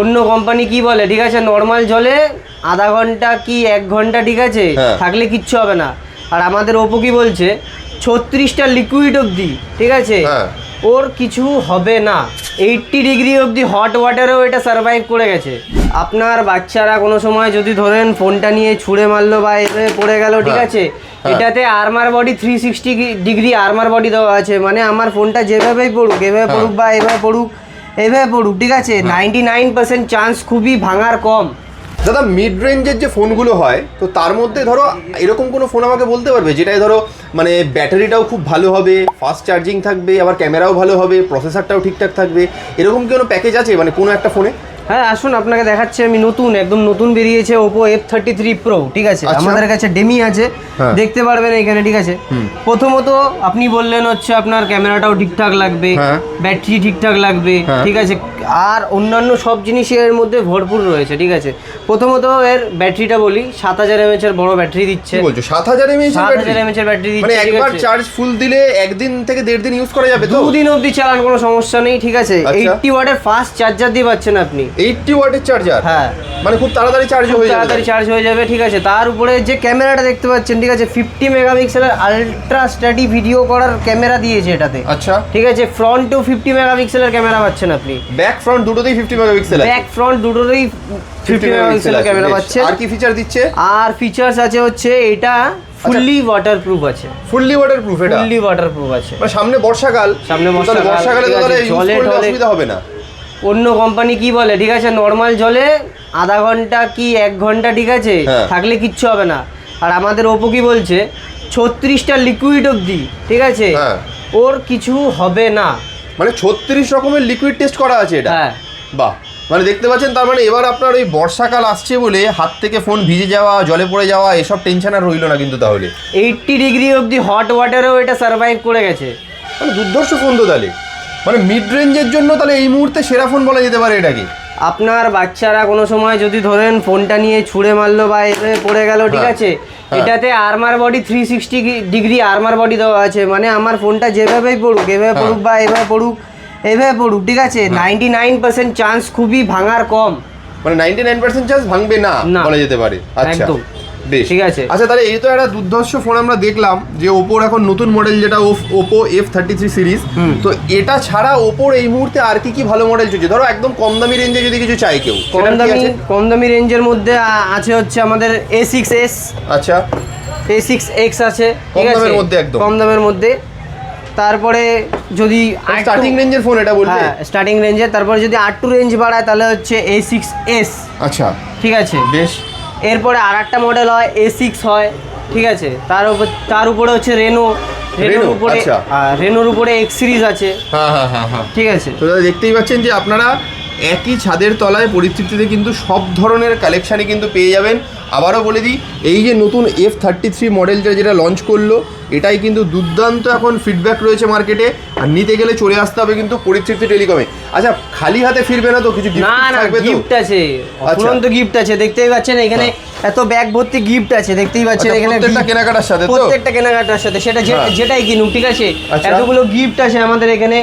অন্য কোম্পানি কি বলে, ঠিক আছে, নর্মাল জলে আধা ঘন্টা কি 1 ঘন্টা, ঠিক আছে, থাকলে কিচ্ছু হবে না। আর আমাদের ওপো কি বলছে 36টা লিকুইড অবধি, ঠিক আছে, ওর কিছু হবে না। 80 ডিগ্রি অবধি হট ওয়াটারেও এটা সার্ভাইভ করে গেছে। আপনার বাচ্চারা কোনো সময় যদি ধরেন ফোনটা নিয়ে ছুঁড়ে মারলো বা এভাবে পড়ে গেল, ঠিক আছে, এটাতে armour body 360 degree armour body দেওয়া আছে। মানে আমার ফোনটা যেভাবেই পড়ুক, এভাবে পড়ুক বা এভাবে পড়ুক, এভাবে পড়ুক, ঠিক আছে, 99% চান্স খুবই ভাঙার কম। দাদা মিড রেঞ্জের যে ফোনগুলো হয়, তো তার মধ্যে ধরো এরকম কোনো ফোন আমাকে বলতে পারবে যেটাই ধরো মানে ব্যাটারিটাও খুব ভালো হবে, ফাস্ট চার্জিং থাকবে, আবার ক্যামেরাও ভালো হবে, প্রসেসরটাও ঠিকঠাক থাকবে, এরকম কোনো প্যাকেজ আছে মানে কোনো একটা ফোনে? হ্যাঁ আসুন আপনাকে দেখাচ্ছি আমি। একদম নতুন বেরিয়েছে ওপো F33 Pro, ঠিক আছে, আমাদের কাছে ডেমি আছে, দেখতে পারবেন এখানে, ঠিক আছে। প্রথমত আপনি বললেন হচ্ছে আপনার ক্যামেরাটাও ঠিকঠাক লাগবে, ব্যাটারি ঠিকঠাক লাগবে, ঠিক আছে, আর অন্যান্য সব জিনিসই এর মধ্যে ভরপুর রয়েছে, ঠিক আছে। প্রথমত এর ব্যাটারিটা বলি, 7000 mAh এর বড় ব্যাটারি দিচ্ছে। কি বলছো, 7000 mAh এর ব্যাটারি দিচ্ছে, মানে একবার চার্জ ফুল দিলে 1 দিন থেকে 1.5 দিন ইউজ করা যাবে তো? 2 দিন অবধি চালান, কোনো সমস্যা নেই, ঠিক আছে। 80 ওয়াটের ফাস্ট চার্জার দিয়ে পাচ্ছেন আপনি। 80 ওয়াটের চার্জার? হ্যাঁ, মানে খুব তাড়াতাড়ি চার্জ হয়ে যাবে, ঠিক আছে। তার উপরে যে ক্যামেরাটা দেখতে পাচ্ছেন, ঠিক আছে, 50 মেগাপিক্সেলের আলট্রা স্টাডি ভিডিও করার ক্যামেরা দিয়েছে এটাতে। আচ্ছা, ঠিক আছে, ফ্রন্টেও 50 মেগাপিক্সেলের ক্যামেরা পাচ্ছেন আপনি। ব্যাক ফ্রন্ট দুটোতেই 50 মেগাপিক্সেল আছে? ব্যাক ফ্রন্ট দুটোতেই 50 মেগাপিক্সেলের ক্যামেরা পাচ্ছেন। আর কি ফিচার দিচ্ছে? আর ফিচার্স আছে হচ্ছে এটা ফুললি ওয়াটারপ্রুফ আছে। Fully waterproof? এটা ফুললি ওয়াটারপ্রুফ আছে। মানে সামনে বর্ষাকালে তো তাহলে ইউজ করতে অসুবিধা হবে না? অন্য কোম্পানি কি বলে, ঠিক আছে, নর্মাল জলে আধা ঘন্টা কি 1 ঘন্টা, ঠিক আছে, থাকলে কিচ্ছু হবে না। আর আমাদের ওপো কি বলছে 36টা লিকুইড অবধি, ঠিক আছে, ওর কিছু হবে না। মানে 36 রকমের লিকুইড টেস্ট করা আছে এটা? হ্যাঁ। বাহ, মানে দেখতে পাচ্ছেন, তার মানে এবার আপনার ওই বর্ষাকাল আসছে বলে হাত থেকে ফোন ভিজে যাওয়া, জলে পড়ে যাওয়া, এসব টেনশন আর রইল না কিন্তু। তাহলে 80 ডিগ্রি অবধি হট ওয়াটারেও এটা সার্ভাইভ করে গেছে। মানে দুর্ধর্ষ ফোন তো তাহলে, মানে মিড রেঞ্জের জন্য তাহলে এই মুহূর্তে সেরা ফোন বলা যেতে পারে এটাকে। আপনার বাচ্চারা কোনো সময় যদি ধরেন ফোনটা নিয়ে ছুঁড়ে মারলো বা এভাবে পড়ে গেল, ঠিক আছে, এটাতে armour body 360 degree armour body দেওয়া আছে। মানে আমার ফোনটা যেভাবেই পড়ুক, এভাবে পড়ুক বা এভাবে পড়ুক, এভাবে পড়ুক, ঠিক আছে, 99% চান্স খুবই ভাঙার কম। মানে 99% চান্স ভাঙবে না বলা যেতে পারে। আচ্ছা, বেশ, ঠিক আছে। আচ্ছা, তাহলে এই তো একটা দুর্ধর্ষ ফোন আমরা দেখলাম যে ওপোর এখন নতুন মডেল যেটা ওপো F33 সিরিজ। তো এটা ছাড়া ওপোর এই মুহূর্তে আর কি কি ভালো মডেল চলছে? ধরো একদম কম দামি রেঞ্জে যদি কিছু চাই কেউ, কম দামি রেঞ্জের মধ্যে আছে হচ্ছে আমাদের A6s, আচ্ছা, A6X আছে, কম দামের মধ্যে, একদম কম দামের মধ্যে। তারপরে যদি স্টার্টিং রেঞ্জের ফোন এটা বলবে? হ্যাঁ, স্টার্টিং রেঞ্জের। তারপরে যদি আর একটু রেঞ্জ বাড়ায় তাহলে হচ্ছে A6s। আচ্ছা, ঠিক আছে, বেশ। এরপরে আর একটা মডেল হয় A6 হয়, ঠিক আছে। তার উপরে হচ্ছে রেনোর উপরে X সিরিজ আছে। হ্যাঁ, ঠিক আছে। তো দেখতেই পাচ্ছেন যে আপনারা একই ছাদের তলায় পরিস্থিতিতে কিন্তু সব ধরনের কালেকশানই কিন্তু পেয়ে যাবেন। আবারও বলে দিই, এই যে নতুন F33 মডেলটা যেটা লঞ্চ করলো, এটাই কিন্তু দুর্দান্ত এখন ফিডব্যাক রয়েছে মার্কেটে। আর নিতে গেলে চলে আসতে হবে কিন্তু পরিস্থিতি টেলিকমে। আচ্ছা, খালি হাতে ফিরবে না তো? কিছু গিফট থাকবে? গিফট আছে, অফুরন্ত গিফট আছে, দেখতেই পাচ্ছেন এখানে এত ব্যাগ ভর্তি গিফট আছে, দেখতেই পাচ্ছেন এখানে প্রত্যেকটা কেনাকাটার সাথে, প্রত্যেকটা কেনাকাটার সাথে, সেটা যেটাই কিনুক, ঠিক আছে, এতগুলো গিফট আছে আমাদের এখানে।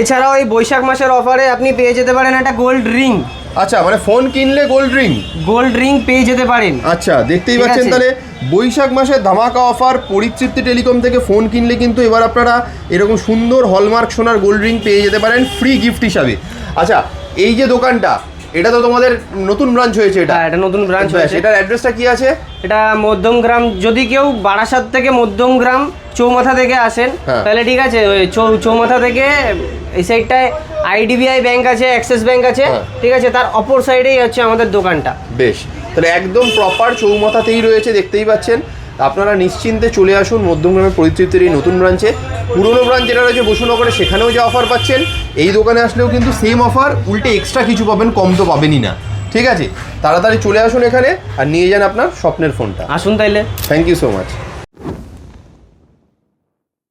এছাড়াও এই বৈশাখ মাসের অফারে আপনি পেয়ে যেতে পারেন একটা গোল্ড রিং। আচ্ছা, মানে ফোন কিনলে গোল্ড রিং পেয়ে যেতে পারেন। আচ্ছা, দেখতেই পাচ্ছেন তাহলে বৈশাখ মাসে ধামাকা অফার পরিতৃপ্তি টেলিকম থেকে ফোন কিনলে কিন্তু এবার আপনারা এরকম সুন্দর হলমার্ক সোনার গোল্ড রিং পেয়ে যেতে পারেন ফ্রি গিফট হিসাবে। আচ্ছা, এই যে দোকানটা, এটা তো তোমাদের নতুন ব্রাঞ্চ হয়েছে? এটা নতুন ব্রাঞ্চ হয়েছে। এটার অ্যাড্রেসটা কি আছে? এটা মধ্যমগ্রাম। যদি কেউ বারাসাত থেকে মধ্যমগ্রাম চৌমাথা থেকে আসেন তাহলে ঠিক আছে, ওই চৌমাথা থেকে এই সাইডটায় IDBI ব্যাংক আছে, অ্যাক্সিস ব্যাংক আছে, ঠিক আছে, তার অপর সাইডেই হচ্ছে আমাদের দোকানটা। বেশ, তাহলে একদম প্রপার চৌমাথাতেই রয়েছে, দেখতেই পাচ্ছেন। আপনারা নিশ্চিন্তে চলে আসুন মধ্যমগ্রামের পরিস্থিতির এই নতুন ব্রাঞ্চে। পুরনো ব্রাঞ্চ যেটা রয়েছে বসুনগরে, সেখানেও যে অফার পাচ্ছেন, এই দোকানে আসলেও কিন্তু সেম অফার, উল্টে এক্সট্রা কিছু পাবেন, কম তো পাবেনই না। ঠিক আছে, তাড়াতাড়ি চলে আসুন এখানে আর নিয়ে যান আপনার স্বপ্নের ফোনটা। আসুন তাইলে। Thank you so much.